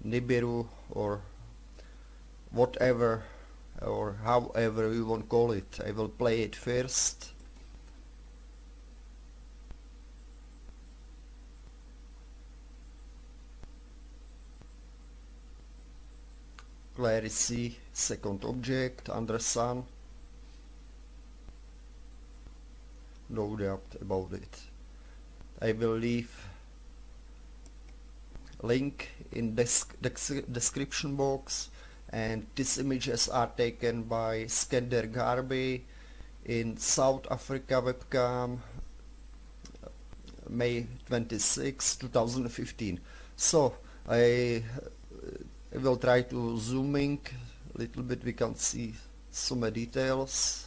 Nibiru or whatever or however you want to call it. I will play it first. Clearly see second object under sun. No doubt about it. I will leave link in description box, and these images are taken by Skander Garby in South Africa webcam, May 26, 2015. So I will try to zooming a little bit. We can see some details.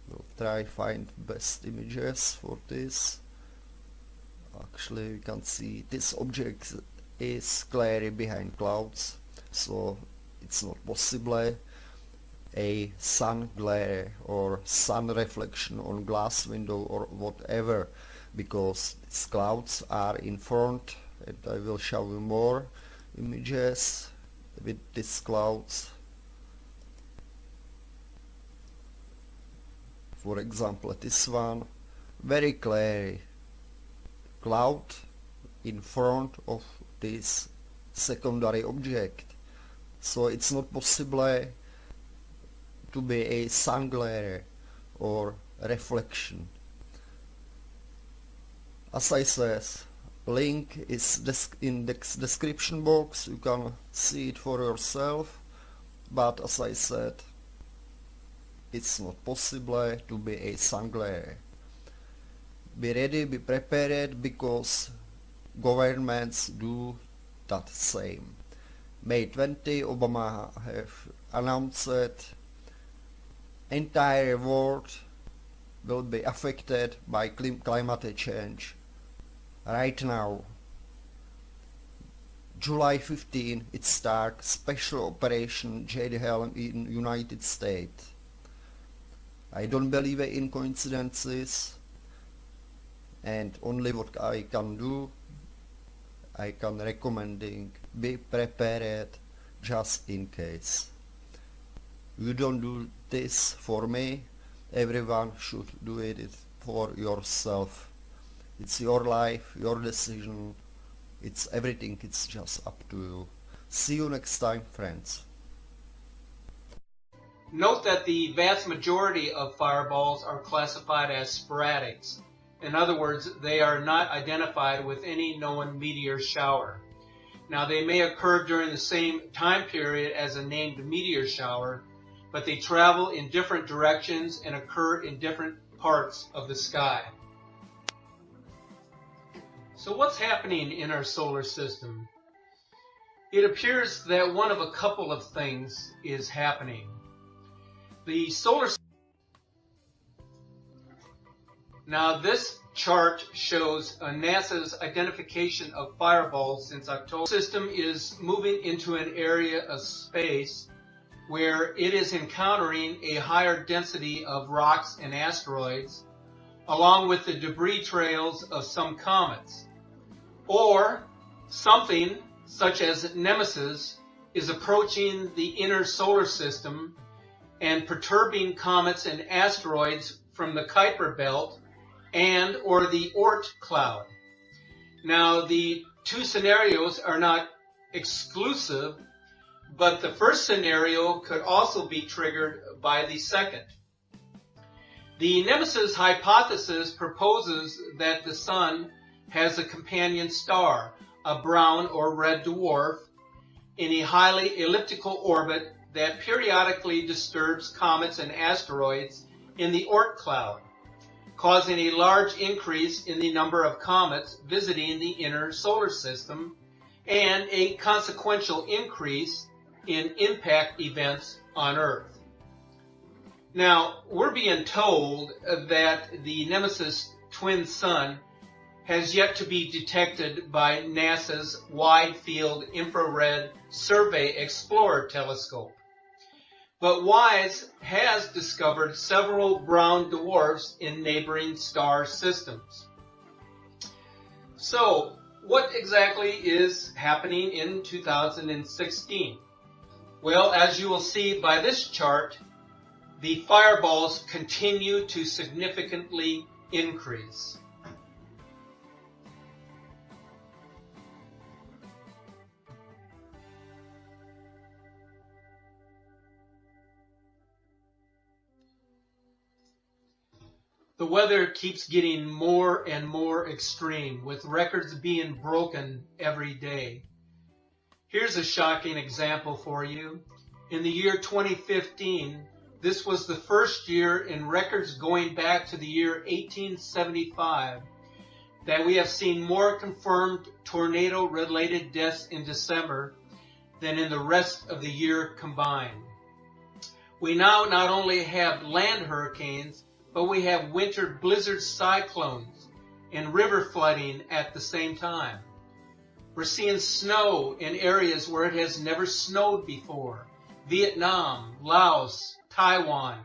We'll try find best images for this. Actually, we can see this object is clearly behind clouds, so it's not possible a sun glare or sun reflection on glass window or whatever, because these clouds are in front, and I will show you more images with these clouds. For example, this one, very clearly cloud in front of this secondary object, so it's not possible to be a sun glare or reflection. As I said, link is in the description box, you can see it for yourself, but as I said, it's not possible to be a sun glare. Be ready, be prepared, because governments do that same. May 20, Obama have announced that entire world will be affected by climate change. Right now, July 15, it starts special operation Jade Helm in United States. I don't believe in coincidences, and only what I can do, I can recommending be prepared just in case. You don't do this for me, everyone should do it for yourself. It's your life, your decision, it's everything, it's just up to you. See you next time, friends. Note that the vast majority of fireballs are classified as sporadics. In other words, they are not identified with any known meteor shower. Now, they may occur during the same time period as a named meteor shower, but they travel in different directions and occur in different parts of the sky. So what's happening in our solar system? It appears that one of a couple of things is happening. The solar system. Now this chart shows NASA's identification of fireballs since October. The system is moving into an area of space where it is encountering a higher density of rocks and asteroids, along with the debris trails of some comets. Or something such as Nemesis is approaching the inner solar system and perturbing comets and asteroids from the Kuiper belt and or the Oort cloud. Now, the two scenarios are not exclusive, but the first scenario could also be triggered by the second. The Nemesis hypothesis proposes that the Sun has a companion star, a brown or red dwarf, in a highly elliptical orbit that periodically disturbs comets and asteroids in the Oort cloud, causing a large increase in the number of comets visiting the inner solar system and a consequential increase in impact events on Earth. Now, we're being told that the Nemesis twin sun has yet to be detected by NASA's Wide Field Infrared Survey Explorer telescope. But WISE has discovered several brown dwarfs in neighboring star systems. So, what exactly is happening in 2016? Well, as you will see by this chart, the fireballs continue to significantly increase. The weather keeps getting more and more extreme, with records being broken every day. Here's a shocking example for you. In the year 2015, this was the first year in records going back to the year 1875 that we have seen more confirmed tornado-related deaths in December than in the rest of the year combined. We now not only have land hurricanes, but we have winter blizzard cyclones and river flooding at the same time. We're seeing snow in areas where it has never snowed before. Vietnam, Laos, Taiwan,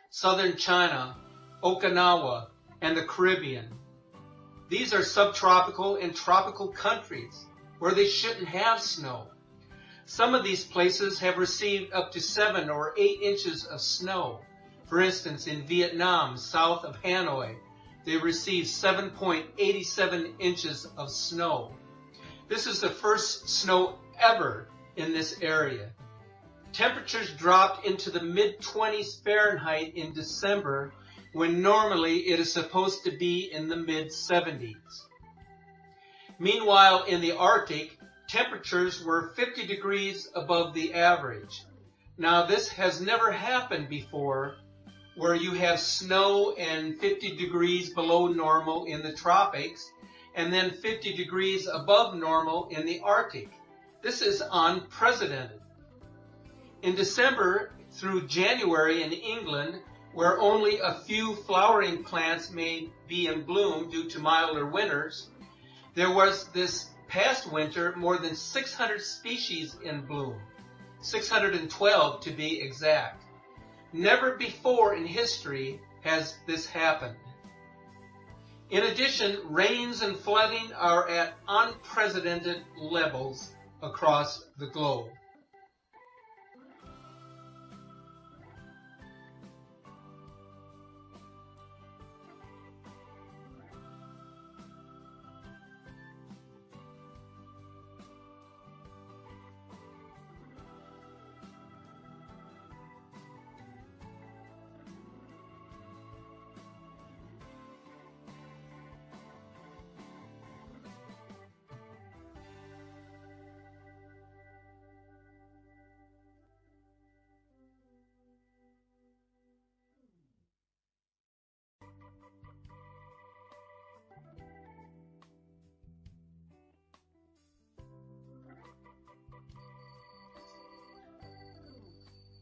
southern China, Okinawa, and the Caribbean. These are subtropical and tropical countries where they shouldn't have snow. Some of these places have received up to 7 or 8 inches of snow. For instance, in Vietnam, south of Hanoi, they received 7.87 inches of snow. This is the first snow ever in this area. Temperatures dropped into the mid-20s Fahrenheit in December, when normally it is supposed to be in the mid-70s. Meanwhile, in the Arctic, temperatures were 50 degrees above the average. Now, this has never happened before, where you have snow and 50 degrees below normal in the tropics, and then 50 degrees above normal in the Arctic. This is unprecedented. In December through January in England, where only a few flowering plants may be in bloom due to milder winters, there was this past winter more than 600 species in bloom, 612 to be exact. Never before in history has this happened. In addition, rains and flooding are at unprecedented levels across the globe.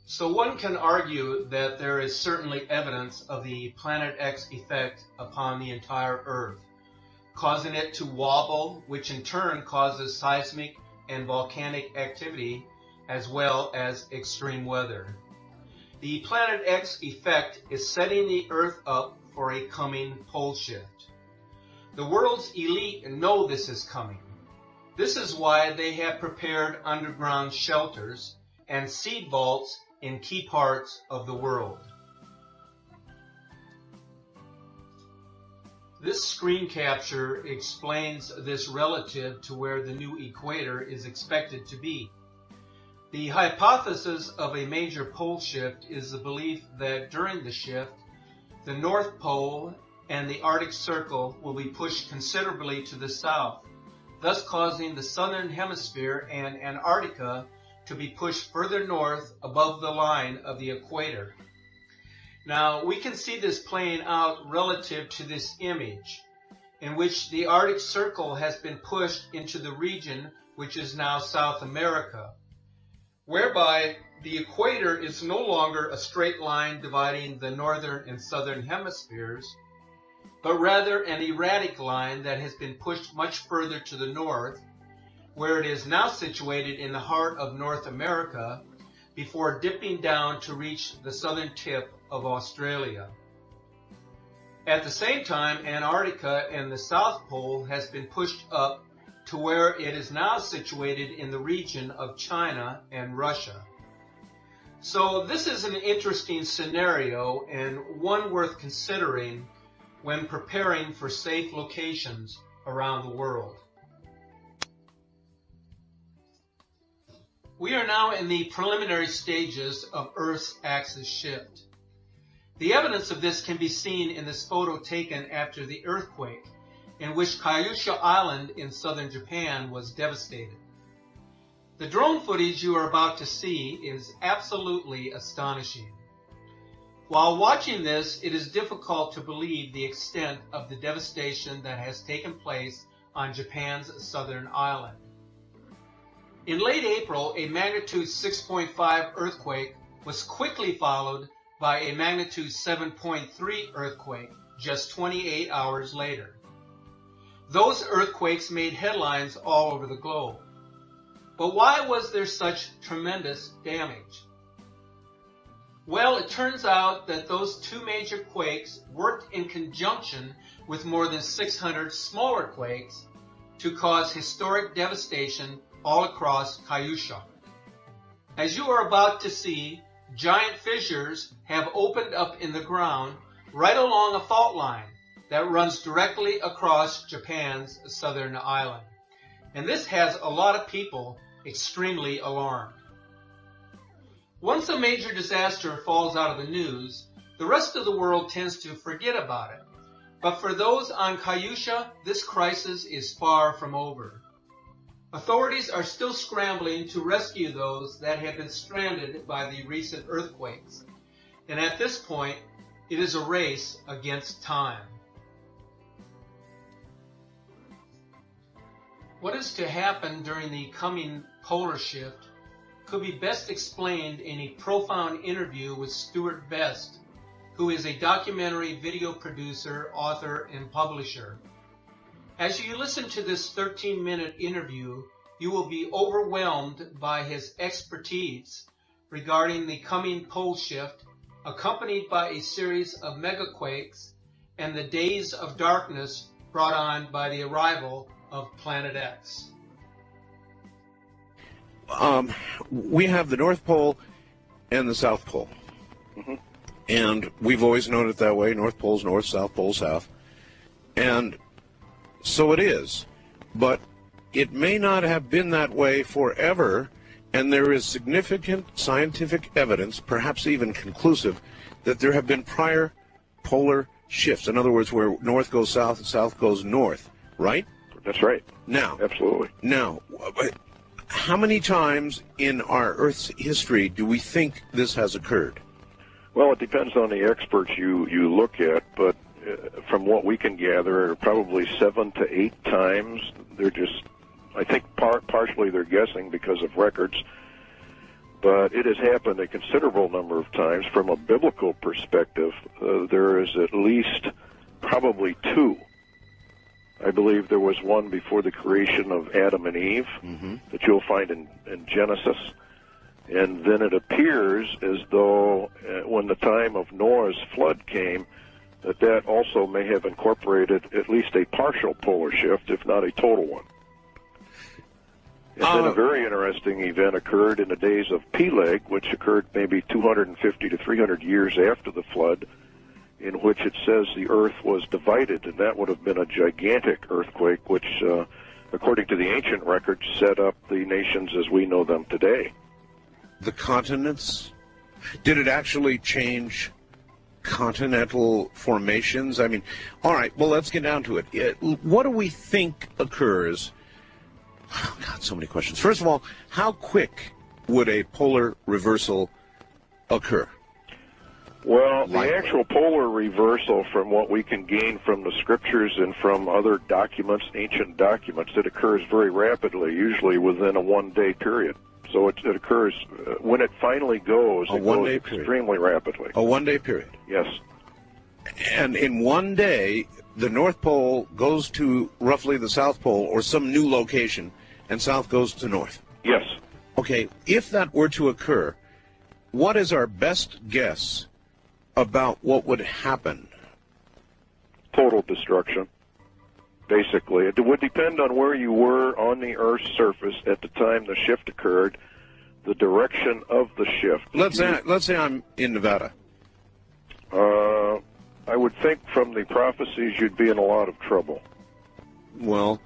So one can argue that there is certainly evidence of the Planet X effect upon the entire Earth, causing it to wobble, which in turn causes seismic and volcanic activity, as well as extreme weather. The Planet X effect is setting the Earth up for a coming pole shift. The world's elite know this is coming. This is why they have prepared underground shelters and seed vaults in key parts of the world. This screen capture explains this relative to where the new equator is expected to be. The hypothesis of a major pole shift is the belief that during the shift, the North Pole and the Arctic Circle will be pushed considerably to the south, thus causing the southern hemisphere and Antarctica to be pushed further north above the line of the equator. Now, we can see this playing out relative to this image, in which the Arctic Circle has been pushed into the region which is now South America, whereby the equator is no longer a straight line dividing the northern and southern hemispheres, but rather an erratic line that has been pushed much further to the north, where it is now situated in the heart of North America before dipping down to reach the southern tip of Australia. At the same time, Antarctica and the South Pole has been pushed up to where it is now situated in the region of China and Russia. So this is an interesting scenario and one worth considering when preparing for safe locations around the world. We are now in the preliminary stages of Earth's axis shift. The evidence of this can be seen in this photo taken after the earthquake, in which Kyushu Island in southern Japan was devastated. The drone footage you are about to see is absolutely astonishing. While watching this, it is difficult to believe the extent of the devastation that has taken place on Japan's southern island. In late April, a magnitude 6.5 earthquake was quickly followed by a magnitude 7.3 earthquake just 28 hours later. Those earthquakes made headlines all over the globe. But why was there such tremendous damage? Well, it turns out that those two major quakes worked in conjunction with more than 600 smaller quakes to cause historic devastation all across Kyushu. As you are about to see, giant fissures have opened up in the ground right along a fault line that runs directly across Japan's southern island. And this has a lot of people extremely alarmed. Once a major disaster falls out of the news, the rest of the world tends to forget about it. But for those on Kyushu, this crisis is far from over. Authorities are still scrambling to rescue those that have been stranded by the recent earthquakes. And at this point, it is a race against time. What is to happen during the coming polar shift could be best explained in a profound interview with Stuart Best, who is a documentary video producer, author, and publisher. As you listen to this 13-minute interview, you will be overwhelmed by his expertise regarding the coming pole shift, accompanied by a series of megaquakes and the days of darkness brought on by the arrival of Planet X. We have the North Pole and the South Pole. Mm-hmm. And we've always known it that way. North Pole's north, South Pole's south. And so it is. But it may not have been that way forever, and there is significant scientific evidence, perhaps even conclusive, that there have been prior polar shifts. In other words, where north goes south and south goes north, right? That's right. Now, absolutely. Now, how many times in our Earth's history do we think this has occurred? Well, it depends on the experts you look at, but from what we can gather, probably 7 to 8 times. They're just, I think partially they're guessing because of records, but it has happened a considerable number of times. From a biblical perspective, there is at least probably 2. I believe there was one before the creation of Adam and Eve, mm-hmm. that you'll find in Genesis. And then it appears as though when the time of Noah's flood came, that also may have incorporated at least a partial polar shift, if not a total one. And then a very interesting event occurred in the days of PLA, which occurred maybe 250 to 300 years after the flood, in which it says the earth was divided, and that would have been a gigantic earthquake, which, according to the ancient records, set up the nations as we know them today. The continents? Did it actually change continental formations? I mean, all right, well, let's get down to it. What do we think occurs? Oh, God, so many questions. First of all, how quick would a polar reversal occur? Well, the actual polar reversal, from what we can gain from the scriptures and from other documents, ancient documents, it occurs very rapidly, usually within a one-day period. So it occurs, when it finally goes, it goes extremely rapidly. A one-day period? Yes. And in one day, the North Pole goes to roughly the South Pole or some new location, and South goes to North? Yes. Okay, if that were to occur, what is our best guess about what would happen? Total destruction. basically. It would depend on where you were on the Earth's surface at the time the shift occurred, the direction of the shift. Let's say I'm in Nevada. I would think from the prophecies you'd be in a lot of trouble. Well,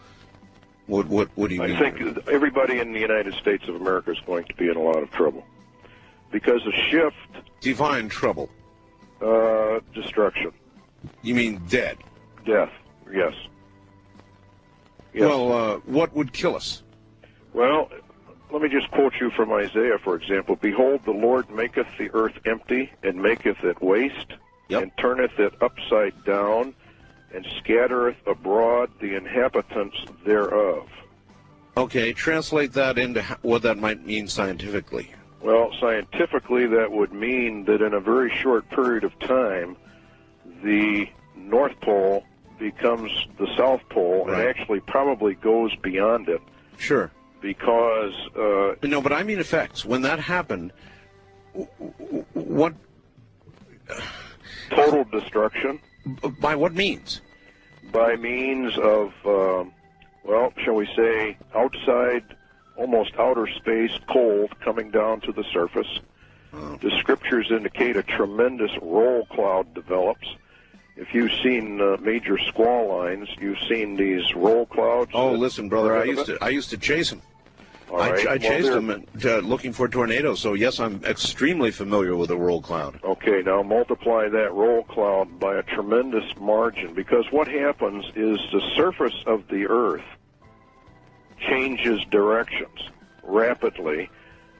what do you mean? I think everybody in the United States of America is going to be in a lot of trouble. Because a shift... Define trouble. Destruction. You mean dead? Death, yes. Yes. Well, what would kill us? Well, let me just quote you from Isaiah, for example. Behold, the Lord maketh the earth empty, and maketh it waste, Yep. and turneth it upside down, and scattereth abroad the inhabitants thereof. Okay, translate that into what that might mean scientifically. Well, scientifically, that would mean that in a very short period of time, the North Pole becomes the South Pole, Right. and actually probably goes beyond it. Sure. Because... No, but I mean effects. When that happened, what... total destruction. By what means? By means of, well, shall we say, outside, almost outer space, cold coming down to the surface. The scriptures indicate a tremendous roll cloud develops. If you've seen major squall lines, you've seen these roll clouds. Oh, listen, brother, I used to chase them. I chased them looking for tornadoes, so yes, I'm extremely familiar with a roll cloud. Okay, now multiply that roll cloud by a tremendous margin, because what happens is the surface of the Earth changes directions rapidly,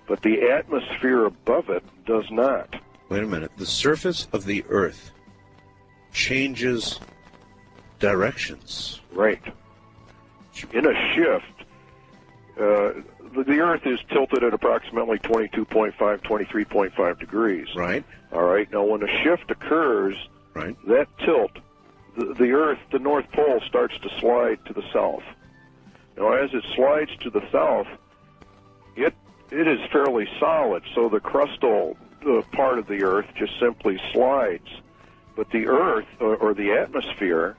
but the atmosphere above it does not. Wait a minute. The surface of the Earth changes directions. Right. In a shift, the Earth is tilted at approximately 22.5, 23.5 degrees. Right. All right. Now, when a shift occurs, Right. that tilt, the Earth, the North Pole, starts to slide to the south. Now, as it slides to the south, it is fairly solid, so the crustal part of the Earth just simply slides. But the Earth, or the atmosphere,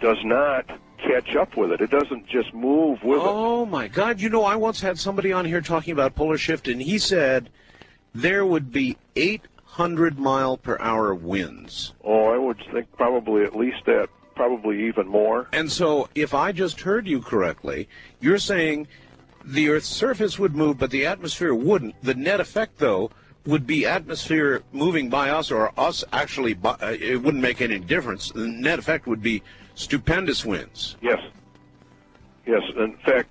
does not catch up with it. It doesn't just move with it. Oh, my God. You know, I once had somebody on here talking about polar shift, and he said there would be 800-mile-per-hour winds. Oh, I would think probably at least that, probably even more. And so if I just heard you correctly, you're saying the Earth's surface would move, but the atmosphere wouldn't. The net effect, though, would be atmosphere moving by us, or us actually, it wouldn't make any difference. The net effect would be stupendous winds. Yes. Yes. In fact,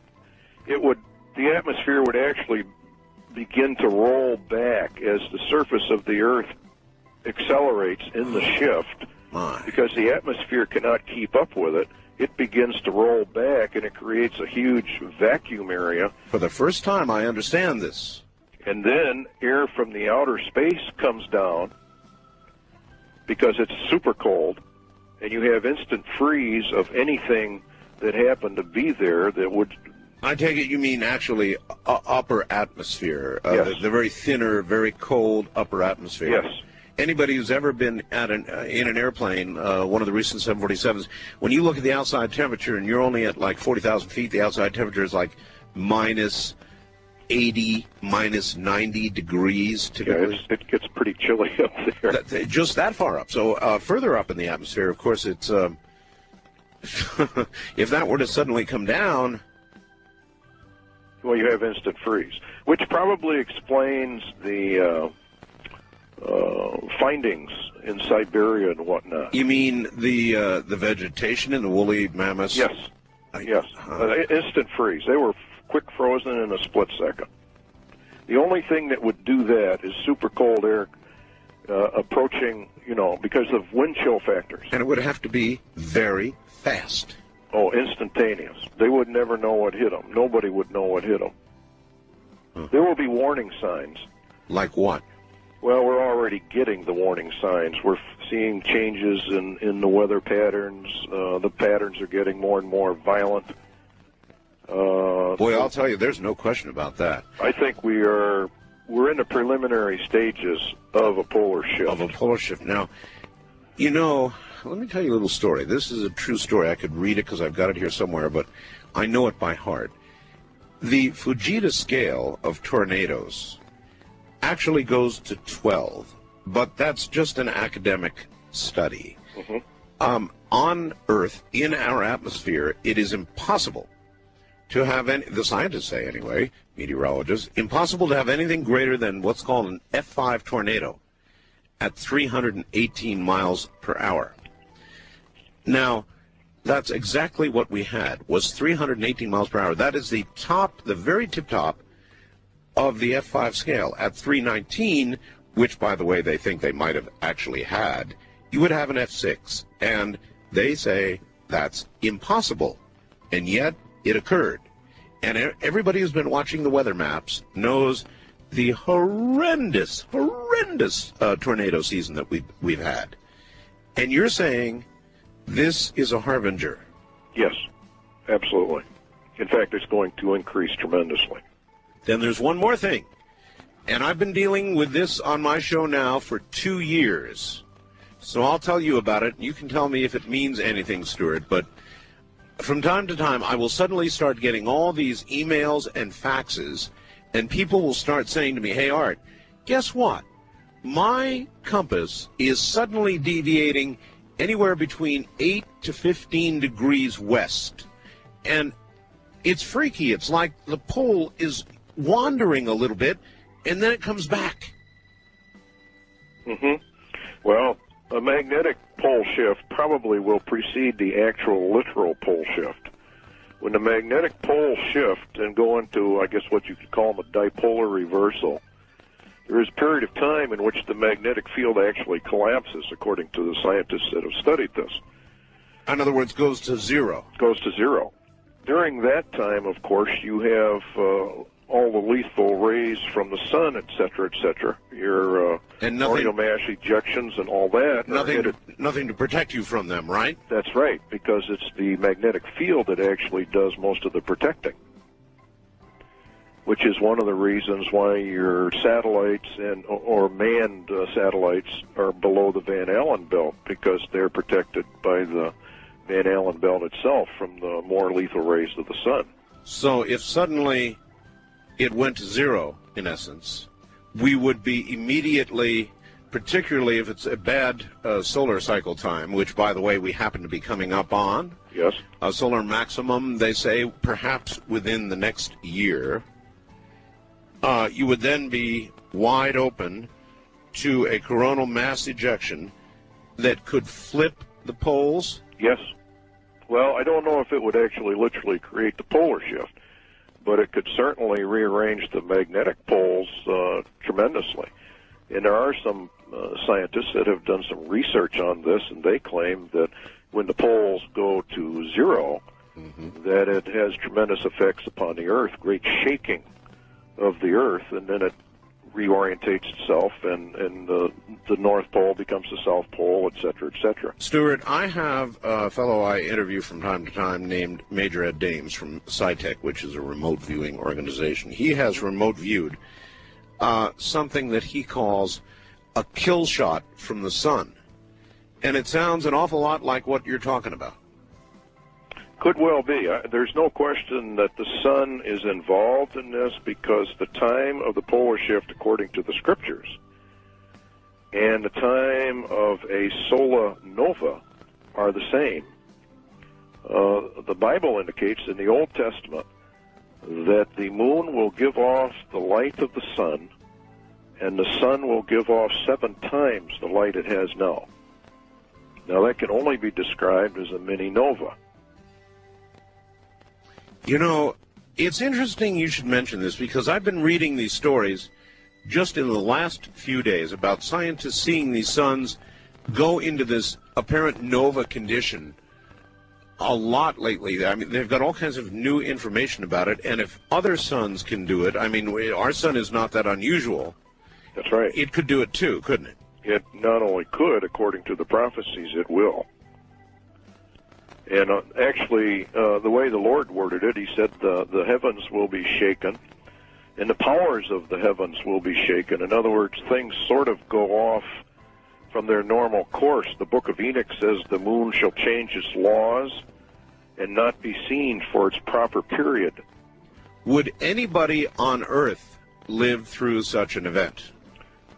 the atmosphere would actually begin to roll back as the surface of the Earth accelerates in the shift. My. Because the atmosphere cannot keep up with it. It begins to roll back, and it creates a huge vacuum area. For the first time, I understand this. And then air from the outer space comes down because it's super cold, and you have instant freeze of anything that happened to be there that would... I take it you mean actually upper atmosphere, Yes. the very thinner, very cold upper atmosphere. Yes. Anybody who's ever been in an airplane, one of the recent 747s, when you look at the outside temperature and you're only at like 40,000 feet, the outside temperature is like minus 80, minus 90 degrees typically. Yeah, it gets pretty chilly up there. Just that far up. So further up in the atmosphere, of course, it's if that were to suddenly come down. Well, you have instant freeze, which probably explains the findings in Siberia and whatnot. You mean the vegetation in the woolly mammoths? Yes. Yes. Instant freeze. They were quick frozen in a split second. The only thing that would do that is super cold air approaching, because of wind chill factors. And it would have to be very fast. Oh, instantaneous. They would never know what hit them. Nobody would know what hit them. Huh. There will be warning signs. Like what? Well, we're already getting the warning signs. We're seeing changes in the weather patterns. The patterns are getting more and more violent. Boy, I'll tell you, there's no question about that. I think we're in the preliminary stages of a polar shift. Of a polar shift. Now, let me tell you a little story. This is a true story. I could read it because I've got it here somewhere, but I know it by heart. The Fujita scale of tornadoes actually goes to 12, but that's just an academic study. On Earth, in our atmosphere, it is impossible to have any, the scientists say anyway, meteorologists, impossible to have anything greater than what's called an F5 tornado at 318 miles per hour. Now, that's exactly what we had, was 318 miles per hour. That is the top, the very tip top of the F5 scale. At 319, which, by the way, they think they might have actually had, you would have an F6. And they say that's impossible. And yet, it occurred. And everybody who's been watching the weather maps knows the horrendous tornado season that we've had. And you're saying this is a harbinger? Yes, absolutely. In fact, it's going to increase tremendously. Then there's one more thing. And I've been dealing with this on my show now for 2 years. So I'll tell you about it. You can tell me if it means anything, Stuart. But from time to time, I will suddenly start getting all these emails and faxes, and people will start saying to me, hey, Art, guess what? My compass is suddenly deviating anywhere between 8 to 15 degrees west. And it's freaky. It's like the pole is wandering a little bit, and then it comes back. Well, a magnetic pole shift probably will precede the actual literal pole shift. When the magnetic poles shift and go into, I guess, what you could call them a dipolar reversal, there is a period of time in which the magnetic field actually collapses, according to the scientists that have studied this. In other words, goes to zero. Goes to zero. During that time, of course, you have all the lethal rays from the sun, et cetera, your orbital mass ejections and all that. Nothing to protect you from them, right? That's right, because it's the magnetic field that actually does most of the protecting, which is one of the reasons why your satellites or manned satellites are below the Van Allen belt, because they're protected by the Van Allen belt itself from the more lethal rays of the sun. So if suddenly it went to zero, in essence, we would be immediately, particularly if it's a bad solar cycle time, which, by the way, we happen to be coming up on. Yes. A solar maximum, they say, perhaps within the next year. You would then be wide open to a coronal mass ejection that could flip the poles? Yes. Well, I don't know if it would actually literally create the polar shift, but it could certainly rearrange the magnetic poles tremendously. And there are some scientists that have done some research on this, and they claim that when the poles go to zero, that it has tremendous effects upon the Earth, great shaking of the Earth, and then it reorientates itself, and the North Pole becomes the South Pole, et cetera, et cetera. Stuart, I have a fellow I interview from time to time named Major Ed Dames from SciTech, which is a remote viewing organization. He has remote viewed something that he calls a kill shot from the sun. And it sounds an awful lot like what you're talking about. Could well be. There's no question that the sun is involved in this, because the time of the polar shift, according to the scriptures, and the time of a solar nova are the same. The Bible indicates in the Old Testament that the moon will give off the light of the sun, and the sun will give off 7 times the light it has now. Now, that can only be described as a mini nova. You know, it's interesting you should mention this, because I've been reading these stories just in the last few days about scientists seeing these suns go into this apparent nova condition a lot lately. I mean, they've got all kinds of new information about it, and if other suns can do it, I mean, our sun is not that unusual. That's right. It could do it too, couldn't it? It not only could, according to the prophecies, it will. And actually, the way the Lord worded it, he said the heavens will be shaken, and the powers of the heavens will be shaken. In other words, things sort of go off from their normal course. The Book of Enoch says the moon shall change its laws and not be seen for its proper period. Would anybody on Earth live through such an event?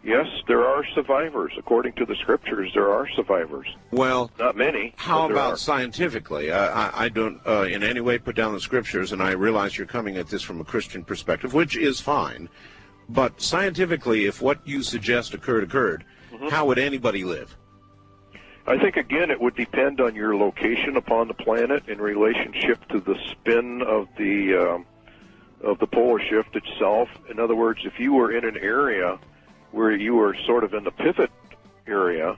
Yes, there are survivors. According to the scriptures, there are survivors. Well, not many. How but there about are. scientifically? I don't in any way put down the scriptures, and I realize you're coming at this from a Christian perspective, which is fine. But scientifically, if what you suggest occurred, how would anybody live? I think, again, it would depend on your location upon the planet in relationship to the spin of the polar shift itself. In other words, if you were in an area where you were sort of in the pivot area,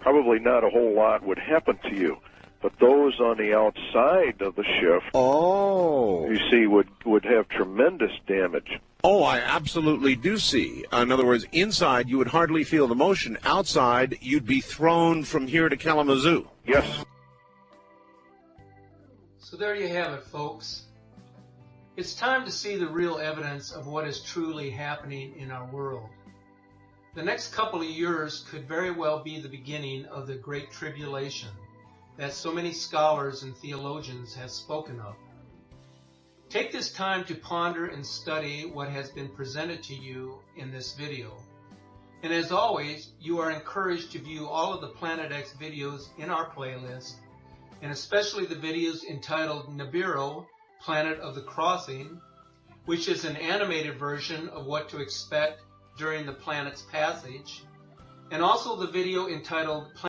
probably not a whole lot would happen to you. But those on the outside of the shift, you see, would have tremendous damage. Oh, I absolutely do see. In other words, inside you would hardly feel the motion. Outside, you'd be thrown from here to Kalamazoo. Yes. So there you have it, folks. It's time to see the real evidence of what is truly happening in our world. The next couple of years could very well be the beginning of the Great Tribulation that so many scholars and theologians have spoken of. Take this time to ponder and study what has been presented to you in this video. And as always, you are encouraged to view all of the Planet X videos in our playlist, and especially the videos entitled Nibiru, Planet of the Crossing, which is an animated version of what to expect during the planet's passage, and also the video entitled